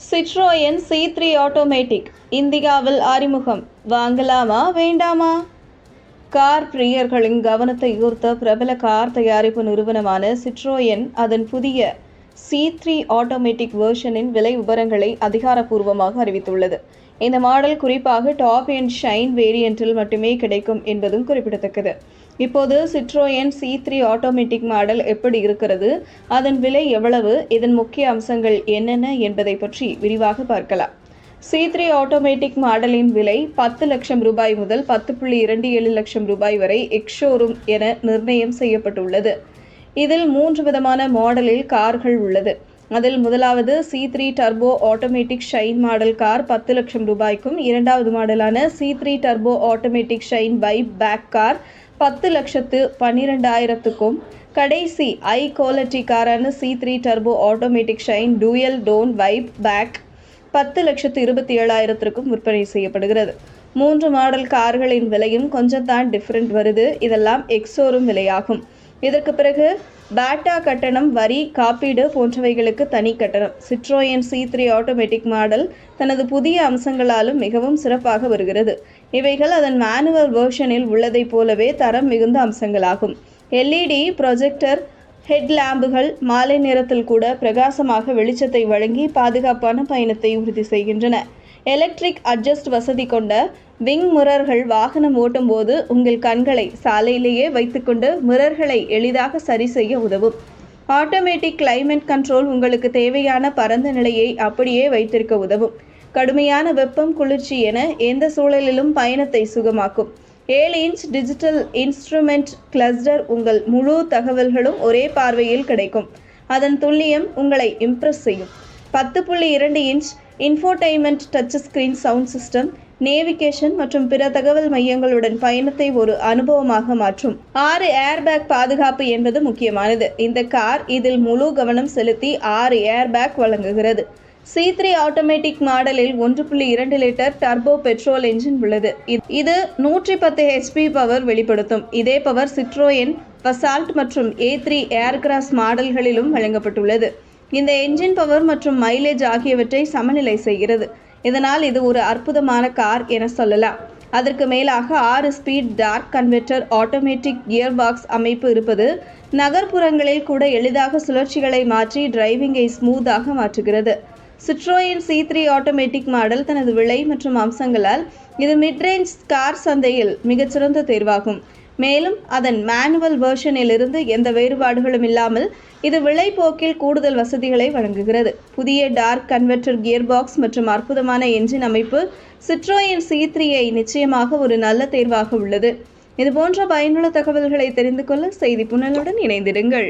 Citroen C3 automatic இந்தியாவில் அறிமுகம். வாங்கலாமா வேண்டாமா? கார் பிரியர்களின் கவனத்தை ஈர்த்த பிரபல கார் தயாரிப்பு நிறுவனமான சிட்ரோயன் அதன் புதிய C3 ஆட்டோமேட்டிக் வெர்ஷனின் விலை விவரங்களை அதிகாரப்பூர்வமாக அறிவித்துள்ளது. இந்த மாடல் குறிப்பாக டாப் அண்ட் ஷைன் வேரியண்டில் மட்டுமே கிடைக்கும் என்பதும் குறிப்பிடத்தக்கது. இப்போது சிட்ரோயன் C3 ஆட்டோமேட்டிக் மாடல் எப்படி இருக்கிறது, அதன் விலை எவ்வளவு, இதன் முக்கிய அம்சங்கள் என்னென்ன என்பதை பற்றி விரிவாக பார்க்கலாம். C3 ஆட்டோமேட்டிக் மாடலின் விலை 10 லட்சம் ரூபாய் முதல் 10.27 லட்சம் ரூபாய் வரை எக்ஸ்-ஷோரூம் என நிர்ணயம் செய்யப்பட்டுள்ளது. இதில் 3 விதமான மாடலில் கார்கள் உள்ளது. அதில் முதலாவது C3 turbo automatic shine model car 10 லட்சம் ரூபாய்க்கும், இரண்டாவது மாடலான C3 turbo automatic shine vibe pack car 10,12,000க்கும், கடைசி ஐ குவாலிட்டி காரான C3 turbo automatic shine dual tone vibe pack 10,27,000க்கும் விற்பனை செய்யப்படுகிறது. 3 மாடல் கார்களின் விலையும் கொஞ்சம் தான் டிஃபரெண்ட் வருது. இதெல்லாம் எக்ஸ்-ஷோரூம் விலையாகும். இதற்கு பிறகு பேட்டா கட்டணம், வரி, காப்பீடு போன்றவைகளுக்கு தனி கட்டணம். சிட்ரோயன் C3 ஆட்டோமேட்டிக் மாடல் தனது புதிய அம்சங்களாலும் மிகவும் சிறப்பாக வருகிறது. இவைகள் அதன் மேனுவல் வெர்ஷனில் உள்ளதைப் போலவே தரம் மிகுந்த அம்சங்களாகும். LED ப்ரொஜெக்டர் ஹெட் லேம்புகள் மாலை நேரத்தில் கூட பிரகாசமாக வெளிச்சத்தை வழங்கி பாதுகாப்பான பயணத்தை உறுதி செய்கின்றன. எலக்ட்ரிக் அட்ஜஸ்ட் வசதி கொண்ட விங் மிரர்கள் வாகனம் ஓட்டும் போது உங்கள் கண்களை சாலையிலேயே வைத்துக்கொண்டு மிரர்களை எளிதாக சரி செய்ய உதவும். ஆட்டோமேட்டிக் கிளைமேட் கண்ட்ரோல் உங்களுக்கு தேவையான பரந்த நிலையை அப்படியே வைத்திருக்க உதவும். கடுமையான வெப்பம், குளிர்ச்சி என எந்த சூழலிலும் பயணத்தை சுகமாக்கும். 7 இன்ச் டிஜிட்டல் இன்ஸ்ட்ருமெண்ட் கிளஸ்டர், உங்கள் முழு தகவல்களும் ஒரே பார்வையில் கிடைக்கும். அதன் துல்லியம் உங்களை இம்ப்ரெஸ் செய்யும். 10.2 inch infotainment touch screen sound system, navigation மற்றும் பிற தகவல் மையங்களுடன் பயணத்தை ஒரு அனுபவமாக மாற்றும். 6 ஏர்பேக் பாதுகாப்பு என்பது முக்கியமானது. இந்த கார் இதில் முழு கவனம் செலுத்தி 6 ஏர்பேக் வழங்குகிறது. C3 ஆட்டோமேட்டிக் மாடலில் 1.2 லிட்டர் டர்போ பெட்ரோல் என்ஜின் உள்ளது. இது 110 HP பவர் வெளிப்படுத்தும். இதே பவர் சிட்ரோயன் பசால்ட் மற்றும் A3 ஏர்கிராஸ் மாடல்களிலும் வழங்கப்பட்டுள்ளது. இந்த என்ஜின் பவர் மற்றும் மைலேஜ் ஆகியவற்றை சமநிலை செய்கிறது. இதனால் இது ஒரு அற்புதமான கார் என சொல்லலாம். அதற்கு மேலாக 6 speed torque converter automatic gear box அமைப்பு இருப்பது நகர்ப்புறங்களில் கூட எளிதாக சுழற்சிகளை மாற்றி டிரைவிங்கை ஸ்மூத்தாக மாற்றுகிறது. சிட்ரோயன் C3 ஆட்டோமேட்டிக் மாடல் தனது விலை மற்றும் அம்சங்களால் இது மிட்ரேஞ்ச் கார் சந்தையில் மிகச்சிறந்த தேர்வாகும். மேலும் அதன் மேனுவல் வெர்ஷனில் இருந்து எந்த வேறுபாடுகளும் இல்லாமல் இது விலை போக்கில் கூடுதல் வசதிகளை வழங்குகிறது. புதிய டார்க் கன்வெர்ட்டர் கியர் பாக்ஸ் மற்றும் அற்புதமான என்ஜின் அமைப்பு சிட்ரோயன் C3ஐ நிச்சயமாக ஒரு நல்ல தேர்வாக உள்ளது. இதுபோன்ற பயனுள்ள தகவல்களை தெரிந்து கொள்ள செய்தி புனலுடன் இணைந்திடுங்கள்.